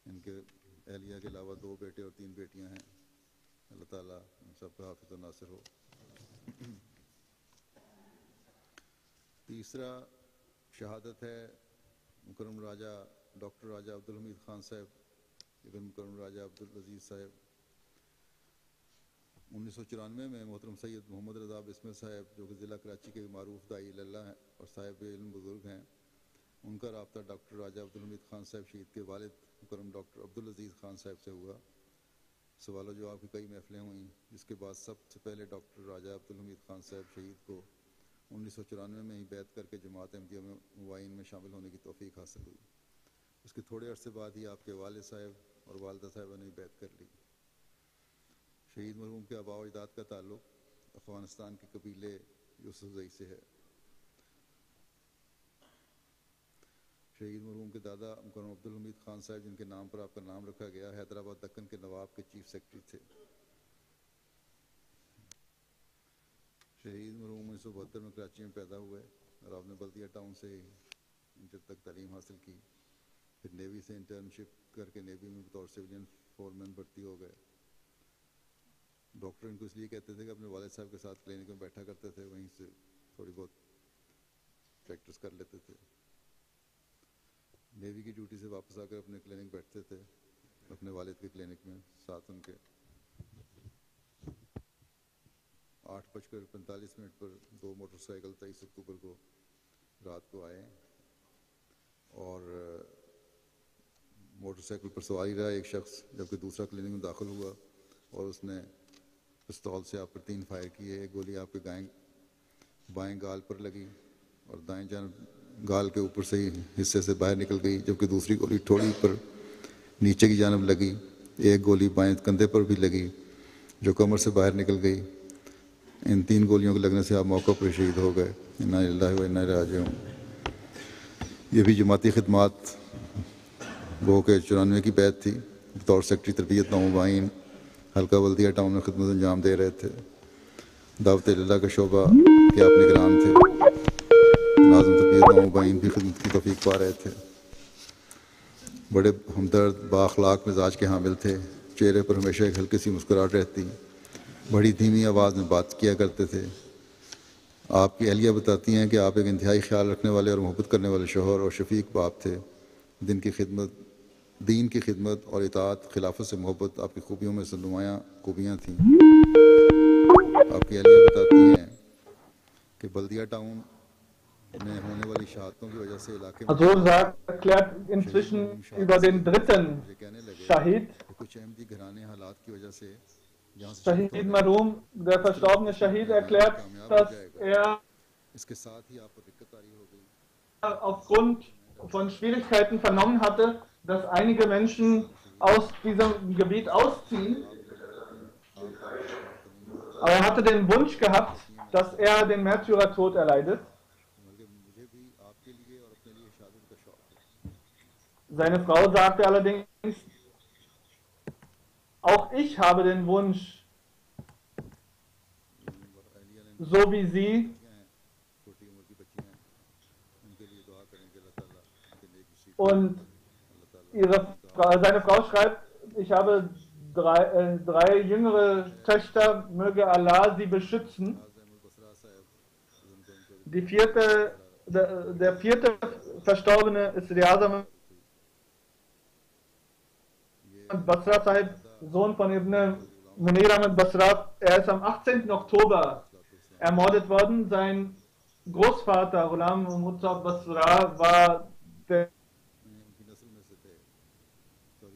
ان کے اہلیہ کے علاوہ 2 بیٹے اور 3 بیٹیاں ہیں۔ اللہ تعالیٰ ان سب کا حافظ و ناصر ہو۔ تیسرا شہادت ہے مکرم راجہ ڈاکٹر راجہ عبدالحمید خان صاحب ابن مکرم راجہ عبدالعزیز صاحب۔ 1994 میں محترم سید محمد رضا بسمل صاحب، جو کہ ضلع کراچی کے معروف داعی اللہ ہیں اور صاحب علم بزرگ ہیں، ان کا رابطہ ڈاکٹر راجہ عبدالحمید خان صاحب شہید کے والد مکرم ڈاکٹر عبدالعزیز خان صاحب سے ہوا۔ سوال و جواب کی کئی محفلیں ہوئیں، جس کے بعد سب سے پہلے ڈاکٹر راجہ عبدالحمید خان صاحب شہید کو 1994 میں ہی بیعت کر کے جماعت احمدیہ میں مبائن میں شامل ہونے کی توفیق حاصل ہوئی۔ اس کے تھوڑے عرصے بعد ہی آپ کے والد صاحب اور والدہ صاحبہ نے بیعت کر لی۔ شہید مرحوم کے آباء و اجداد کا تعلق افغانستان کے قبیلے یوسف زئی سے ہے۔ شہید مرحوم کے دادا مکرم عبدالحمید خان صاحب، جن کے نام پر آپ کا نام رکھا گیا، حیدرآباد دکن کے نواب کے چیف سیکرٹری تھے۔ شہید مرحوم 1972 میں کراچی میں پیدا ہوئے اور آپ نے بلدیہ ٹاؤن سے انٹر تک تعلیم حاصل کی، پھر نیوی سے انٹرنشپ کر کے نیوی میں بطور سویلین فورمین بھرتی ہو گئے۔ ڈاکٹر ان کو اس لیے کہتے تھے کہ اپنے والد صاحب کے ساتھ کلینک میں بیٹھا کرتے تھے، وہیں سے تھوڑی بہت پریکٹس کر لیتے تھے۔ नेवी की ड्यूटी से वापस आकर अपने क्लिनिक बैठते थे, अपने वालिद के क्लिनिक में साथ उनके 8:45 पर 2 मोटरसाइकिल 23 अक्टूबर को रात को आए और मोटरसाइकिल पर सवारी रहा एक शख्स, जबकि दूसरा क्लिनिक में दाखिल हुआ और उसने पिस्तौल से आप पर 3 फायर किए। एक गोली आपके बाएं गाल पर लगी और दाएं जानब गाल के ऊपर से ही हिस्से से बाहर निकल गई, जबकि दूसरी गोली ठोड़ी पर नीचे की जानब लगी। एक गोली बाएं कंधे पर भी लगी जो कमर से बाहर निकल गई। इन 3 गोलियों के लगने से आप मौके पर शहीद हो गए। इन्ना लिल्लाहि व इन्ना इलैहि राजिऊन। ये भी जमाती खिदमात वो के 94 की बैत थी। बतौर सेक्रेटरी तरबियत नौमुबाइन हल्का बल्दिया टाउन में खिदमत अंजाम दे रहे थे। दावत इल्लाह का शोबा के आप निगरान थे। नाज़िम तरबियत नौमुबाइन भी खिदमत की तौफीक पा रहे थे। बड़े हमदर्द बाअखलाक मिजाज के हामिल थे। चेहरे पर हमेशा एक हल्की सी मुस्कुराहट रहती। बड़ी धीमी आवाज़ में बात किया करते थे। आपकी अहलिया बताती हैं कि आप एक इंतहाई ख्याल रखने वाले और मोहब्बत करने वाले शौहर और शफीक बाप थे। दीन की खिदमत और इताअत खिलाफत से मोहब्बत आपकी खूबियों में से नुमायाँ खूबियाँ थीं। आपकी अहलिया बताती हैं कि बल्दिया टाउन में होने वाली शहादतों की वजह से इलाके में Also erklärt inzwischen über den dritten Shahid, कुछ अहमदी घराने हालात की वजह से Shahid Maroom, der verstorbene Shahid, erklärt, dass er इसके साथ ही आप पर दिक्कत आ रही हो गई। aufgrund von Schwierigkeiten vernommen hatte, dass einige Menschen aus diesem Gebiet ausziehen. Aber er hatte den Wunsch gehabt, dass er den Märtyrertod erleidet. Seine Frau sagte allerdings, auch ich habe den Wunsch, so wie sie. Und seine Frau schreibt, ich habe drei jüngere Töchter, möge Allah sie beschützen. Der vierte Verstorbene ist Riazam Basra Sahib, Sohn von Ibn Munir Ahmad Basra. Er ist am 18. Oktober ermordet worden. Sein Großvater, Ghulam Muhtar Basra, war der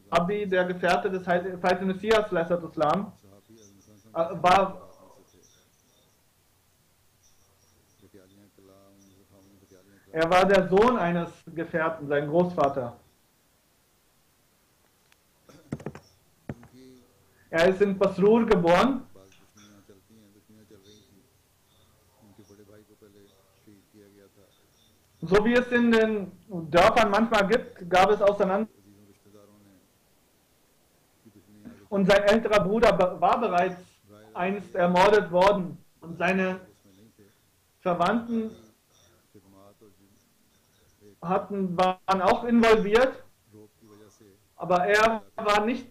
Abi, der Gefährte des Heiligen Messias, Islam, er war der Sohn eines Gefährten, sein Großvater. Er ist in Basrur geboren. So wie es in den Dörfern manchmal gibt, gab es Auseinandersetzungen. Und sein älterer Bruder war bereits einst ermordet worden. Und seine Verwandten waren auch involviert. Aber er war nicht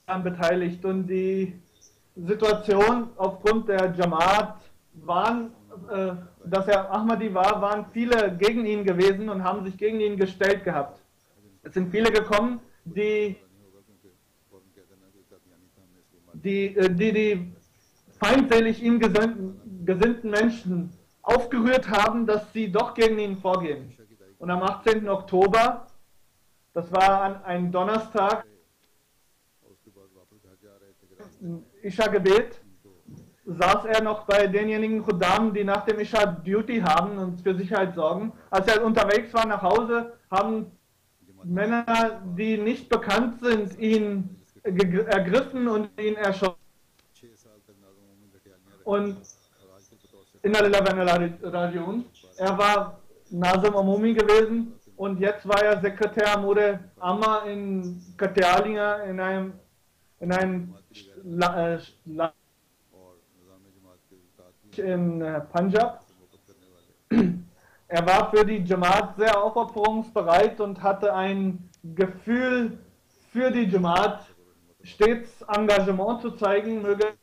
daran beteiligt. Und die Situation aufgrund der Jamaat dass er Ahmadi war, waren viele gegen ihn gewesen und haben sich gegen ihn gestellt gehabt. Es sind viele gekommen, die feindselig ihm gesinnten Menschen aufgerührt haben, dass sie doch gegen ihn vorgehen. Und am 18. Oktober, das war ein Donnerstag, Isha-Gebet, saß er noch bei denjenigen Khuddam, die nach dem Isha Duty haben und für Sicherheit sorgen. Als er unterwegs war nach Hause, haben Männer, die nicht bekannt sind, ihn ergriffen und ihn erschossen. Und er war Nazim Amumi gewesen und jetzt war er Sekretär Amure Amma in Katialia in einem in Punjab. Er war für die Jamaat sehr aufopferungsbereit und hatte ein Gefühl für die Jamaat, stets Engagement zu zeigen. Möge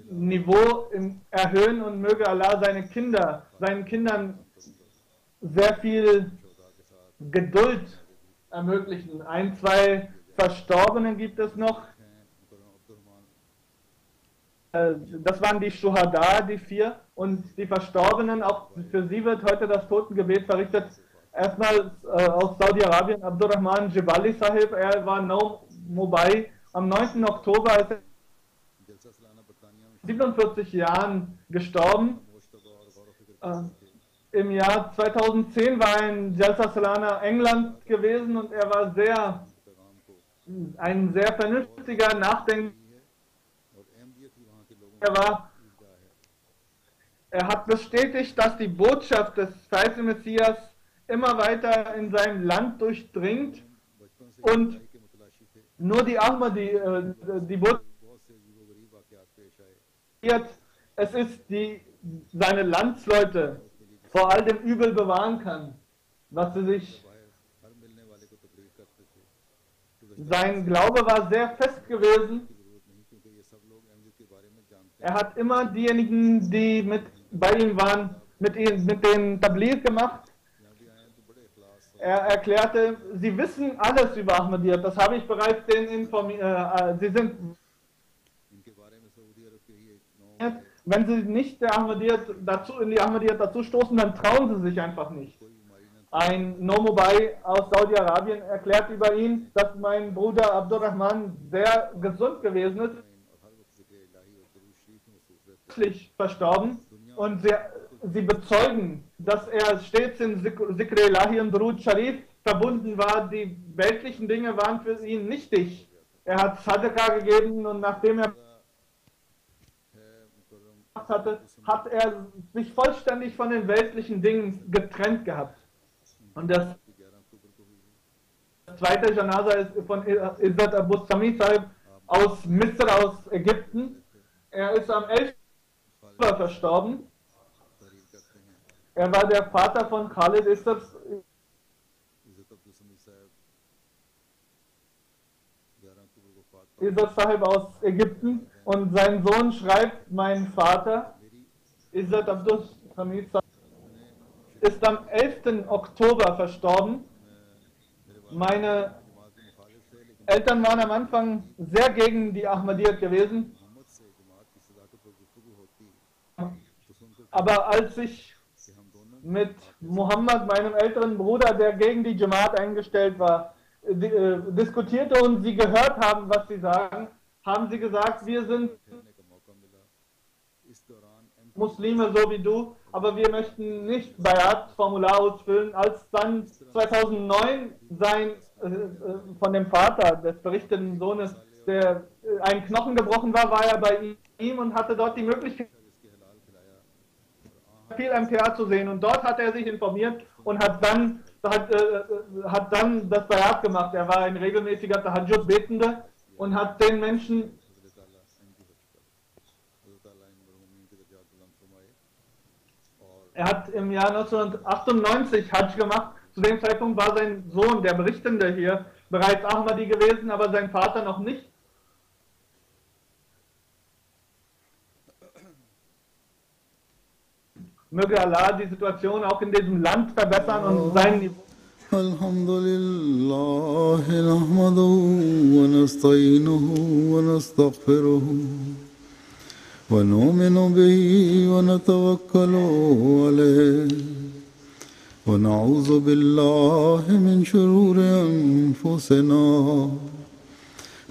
Niveau erhöhen und möge Allah seinen Kindern sehr viel Geduld ermöglichen. Ein, zwei Verstorbenen gibt es noch. Das waren die Shuhada, die 4. Und die Verstorbenen, auch für sie wird heute das Totengebet verrichtet. Erstmal aus Saudi-Arabien, Abdurrahman Jibali Sahib, er war Mumbai am 9. Oktober, als er 47 Jahren gestorben. Im Jahr 2010 war er in Jalsa Salana, England gewesen und er war ein sehr vernünftiger, nachdenklicher. Er hat bestätigt, dass die Botschaft des verheißenen Messias immer weiter in seinem Land durchdringt und nur die Ahmadi, die Botschaft, es ist seine Landsleute vor all dem Übel bewahren kann, was sie sich. Sein Glaube war sehr fest gewesen. Er hat immer diejenigen, die bei ihm waren, mit den Tabligh gemacht. Er erklärte, sie wissen alles über Ahmadiyyat, das habe ich bereits denen informiert. Sie sind, wenn sie nicht in die Ahmadiyyat dazu stoßen, dann trauen sie sich einfach nicht. Ein Nomobai aus Saudi-Arabien erklärt über ihn, dass mein Bruder Abdurrahman sehr gesund gewesen ist, plötzlich verstorben, und sie bezeugen, dass er stets in Zikr Ilahi und Durud Sharif verbunden war. Die weltlichen Dinge waren für ihn nichtig. Er hat Sadaqah gegeben und nachdem er hatte, hat er sich vollständig von den weltlichen Dingen getrennt gehabt. Und das zweite Janaza ist von Izzat Abu Sami Sahib aus Misr, aus Ägypten. Er ist am 11. verstorben. Er war der Vater von Khalid Izzat Sahib aus Ägypten, und sein Sohn schreibt, mein Vater Izzat Abdul Hamid Sahib ist am 11. Oktober verstorben. Meine Eltern waren am Anfang sehr gegen die Ahmadiyyat gewesen, aber als ich mit Muhammad, meinem älteren Bruder, der gegen die Jamaat eingestellt war, diskutierte und sie gehört haben, was sie sagen, haben sie gesagt, wir sind Muslime so wie du, aber wir möchten nicht Bayat-Formular ausfüllen. Als dann 2009 von dem Vater des berichteten Sohnes ein Knochen gebrochen war, war er bei ihm und hatte dort die Möglichkeit, viel MTA zu sehen, und dort hat er sich informiert und hat dann das Bayat gemacht. Er war ein regelmäßiger Tahajjud-Betender und hat den Menschen er hat im Jahr 1998 Hajj gemacht. Zu dem Zeitpunkt war sein Sohn, der Berichtende hier, bereits Ahmadi gewesen, aber sein Vater noch nicht. Möge Allah die Situation auch in diesem Land verbessern und sein Niveau. Alhamdulillah, nahmaduhu wa nasta'inuhu wa nastaghfiruhu wa nu'minu bihi wa natawakkalu alayhi wa na'udhu billahi min shururi anfusina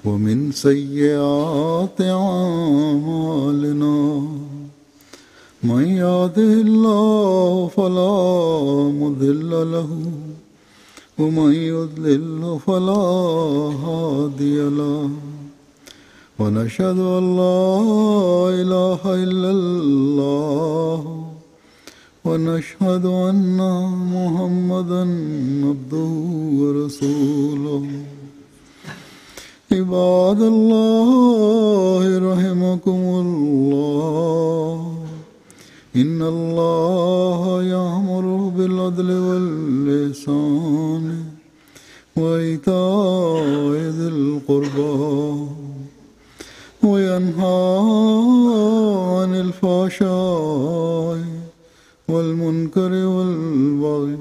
wa min sayyiati a'malina. من يهده الله فلا مضل له ومن يضلل فلا هادي له ونشهد أن لا إله إلا الله ونشهد أن محمدا عبده ورسوله عباد الله رحمكم الله إن الله يأمر بالعدل والإحسان وإيتاء ذي القربى وينهى عن الفحشاء والمنكر والبغي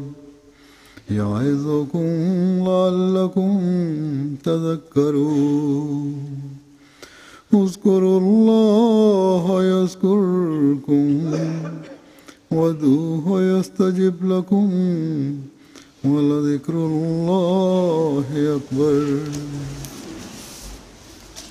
يعظكم لعلكم تذكرون اذكروا الله يذكركم وادعوه يستجب لكم ولذكر الله أكبر.